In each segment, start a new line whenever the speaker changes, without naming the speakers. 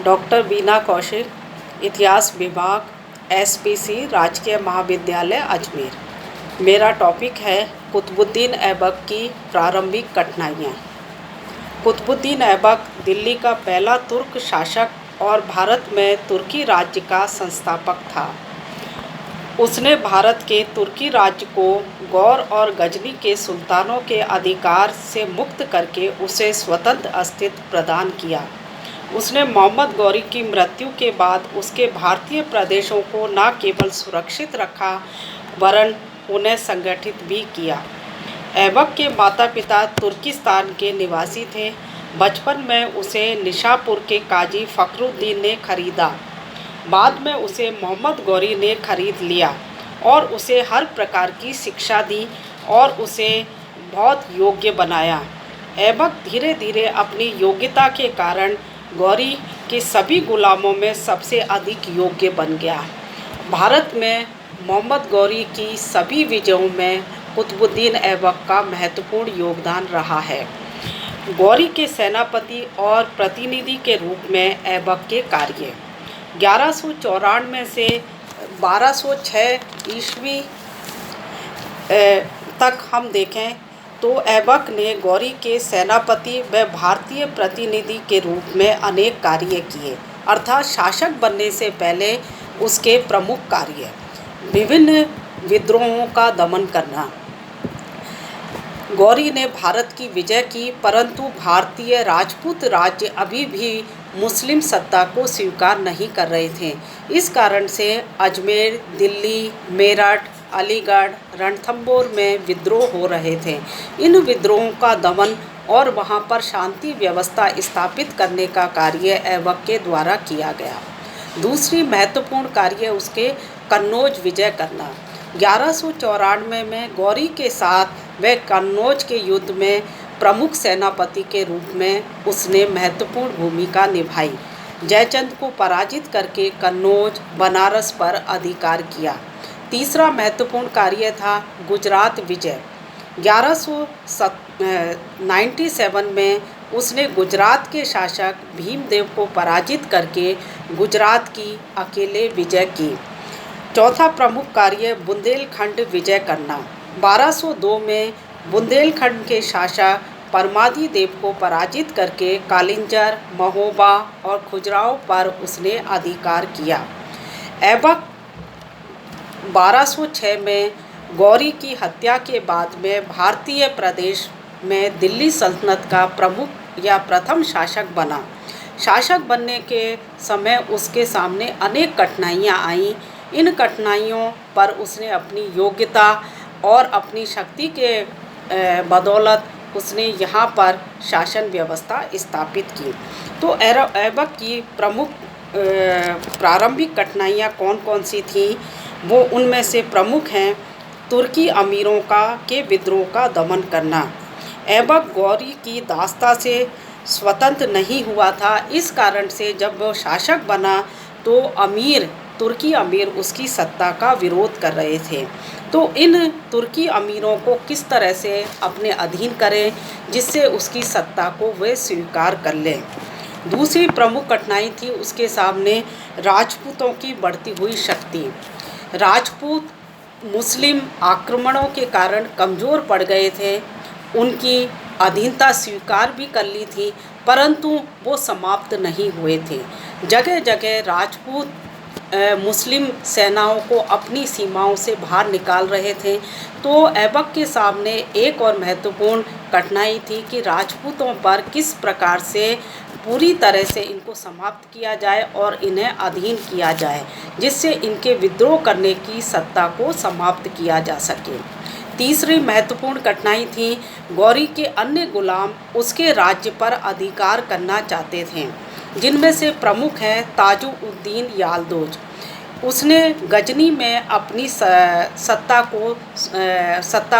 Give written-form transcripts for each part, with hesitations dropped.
Doctor बीना कौशिक, इतिहास विभाग, SPC राजकीय महाविद्यालय अजमेर। मेरा टॉपिक है कुतुबुद्दीन ऐबक की प्रारंभिक कठिनाइयाँ। कुतुबुद्दीन ऐबक दिल्ली का पहला तुर्क शासक और भारत में तुर्की राज्य का संस्थापक था। उसने भारत के तुर्की राज्य को गौर और गजनी के सुल्तानों के अधिकार से मुक्त करके उसे स्वतंत्र अस्तित्व प्रदान किया। उसने मोहम्मद गौरी की मृत्यु के बाद उसके भारतीय प्रदेशों को न केवल सुरक्षित रखा वरन उन्हें संगठित भी किया। ऐबक के माता पिता तुर्किस्तान के निवासी थे। बचपन में उसे निशापुर के काजी फ़खरुद्दीन ने खरीदा। बाद में उसे मोहम्मद गौरी ने खरीद लिया और उसे हर प्रकार की शिक्षा दी और उसे बहुत योग्य बनाया। ऐबक धीरे धीरे अपनी योग्यता के कारण गौरी के सभी गुलामों में सबसे अधिक योग्य बन गया। भारत में मोहम्मद गौरी की सभी विजयों में कुतुबुद्दीन ऐबक का महत्वपूर्ण योगदान रहा है। गौरी के सेनापति और प्रतिनिधि के रूप में ऐबक के कार्य 1194 से 1206 ईस्वी तक हम देखें तो ऐबक ने गौरी के सेनापति व भारतीय प्रतिनिधि के रूप में अनेक कार्य किए। अर्थात शासक बनने से पहले उसके प्रमुख कार्य विभिन्न विद्रोहों का दमन करना। गौरी ने भारत की विजय की, परंतु भारतीय राजपूत राज्य अभी भी मुस्लिम सत्ता को स्वीकार नहीं कर रहे थे। इस कारण से अजमेर, दिल्ली, मेरठ, अलीगढ़, रणथंबोर में विद्रोह हो रहे थे। इन विद्रोहों का दमन और वहां पर शांति व्यवस्था स्थापित करने का कार्य ऐबक के द्वारा किया गया। दूसरी महत्वपूर्ण कार्य उसके कन्नौज विजय करना। 1194 में गौरी के साथ वह कन्नौज के युद्ध में प्रमुख सेनापति के रूप में उसने महत्वपूर्ण भूमिका निभाई। जयचंद को पराजित करके कन्नौज, बनारस पर अधिकार किया। तीसरा महत्वपूर्ण कार्य था गुजरात विजय। 1197 में उसने गुजरात के शासक भीमदेव को पराजित करके गुजरात की अकेले विजय की। चौथा प्रमुख कार्य बुंदेलखंड विजय करना। 1202 में बुंदेलखंड के शासक परमादी देव को पराजित करके कालिंजर, महोबा और खुजराहो पर उसने अधिकार किया। ऐबक 1206 में गौरी की हत्या के बाद में भारतीय प्रदेश में दिल्ली सल्तनत का प्रमुख या प्रथम शासक बना। शासक बनने के समय उसके सामने अनेक कठिनाइयाँ आईं। इन कठिनाइयों पर उसने अपनी योग्यता और अपनी शक्ति के बदौलत उसने यहाँ पर शासन व्यवस्था स्थापित की। तो ऐबक की प्रमुख प्रारंभिक कठिनाइयाँ कौन कौन सी थीं, वो उनमें से प्रमुख हैं तुर्की अमीरों के विद्रोह का दमन करना। ऐबक गौरी की दास्ता से स्वतंत्र नहीं हुआ था। इस कारण से जब वो शासक बना तो तुर्की अमीर उसकी सत्ता का विरोध कर रहे थे। तो इन तुर्की अमीरों को किस तरह से अपने अधीन करें जिससे उसकी सत्ता को वे स्वीकार कर लें। दूसरी प्रमुख कठिनाई थी उसके सामने राजपूतों की बढ़ती हुई शक्ति। राजपूत मुस्लिम आक्रमणों के कारण कमज़ोर पड़ गए थे। उनकी अधीनता स्वीकार भी कर ली थी, परंतु वो समाप्त नहीं हुए थे। जगह जगह राजपूत मुस्लिम सेनाओं को अपनी सीमाओं से बाहर निकाल रहे थे। तो ऐबक के सामने एक और महत्वपूर्ण कठिनाई थी कि राजपूतों पर किस प्रकार से पूरी तरह से इनको समाप्त किया जाए और इन्हें अधीन किया जाए, जिससे इनके विद्रोह करने की सत्ता को समाप्त किया जा सके। तीसरी महत्वपूर्ण कठिनाई थी गौरी के अन्य गुलाम उसके राज्य पर अधिकार करना चाहते थे, जिनमें से प्रमुख हैं ताजुद्दीन यालदोज। उसने गजनी में अपनी सत्ता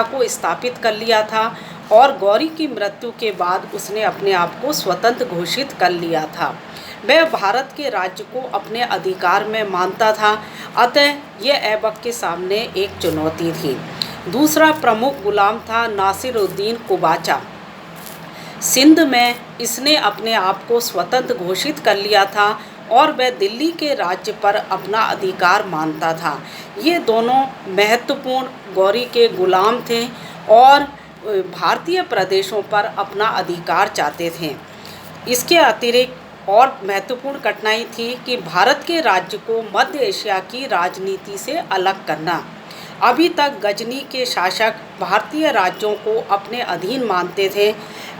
को स्थापित कर लिया था और गौरी की मृत्यु के बाद उसने अपने आप को स्वतंत्र घोषित कर लिया था। वह भारत के राज्य को अपने अधिकार में मानता था, अतः यह ऐबक के सामने एक चुनौती थी। दूसरा प्रमुख गुलाम था नासिरुद्दीन कुबाचा। सिंध में इसने अपने आप को स्वतंत्र घोषित कर लिया था और वह दिल्ली के राज्य पर अपना अधिकार मानता था। ये दोनों महत्वपूर्ण गौरी के गुलाम थे और भारतीय प्रदेशों पर अपना अधिकार चाहते थे। इसके अतिरिक्त और महत्वपूर्ण कठिनाई थी कि भारत के राज्य को मध्य एशिया की राजनीति से अलग करना। अभी तक गजनी के शासक भारतीय राज्यों को अपने अधीन मानते थे,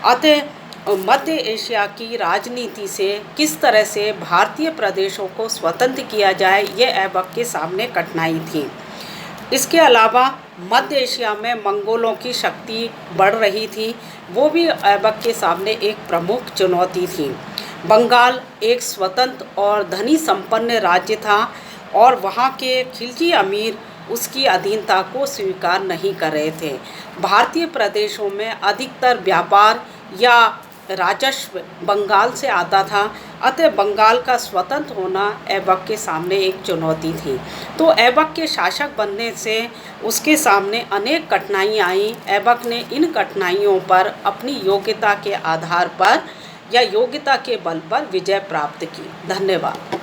अतः मध्य एशिया की राजनीति से किस तरह से भारतीय प्रदेशों को स्वतंत्र किया जाए, ये ऐबक के सामने कठिनाई थी। इसके अलावा मध्य एशिया में मंगोलों की शक्ति बढ़ रही थी, वो भी ऐबक के सामने एक प्रमुख चुनौती थी। बंगाल एक स्वतंत्र और धनी संपन्न राज्य था और वहाँ के खिलजी अमीर उसकी अधीनता को स्वीकार नहीं कर रहे थे। भारतीय प्रदेशों में अधिकतर व्यापार या राजस्व बंगाल से आता था, अतः बंगाल का स्वतंत्र होना ऐबक के सामने एक चुनौती थी। तो ऐबक के शासक बनने से उसके सामने अनेक कठिनाइयाँ आईं। ऐबक ने इन कठिनाइयों पर अपनी योग्यता के आधार पर या योग्यता के बल पर विजय प्राप्त की। धन्यवाद।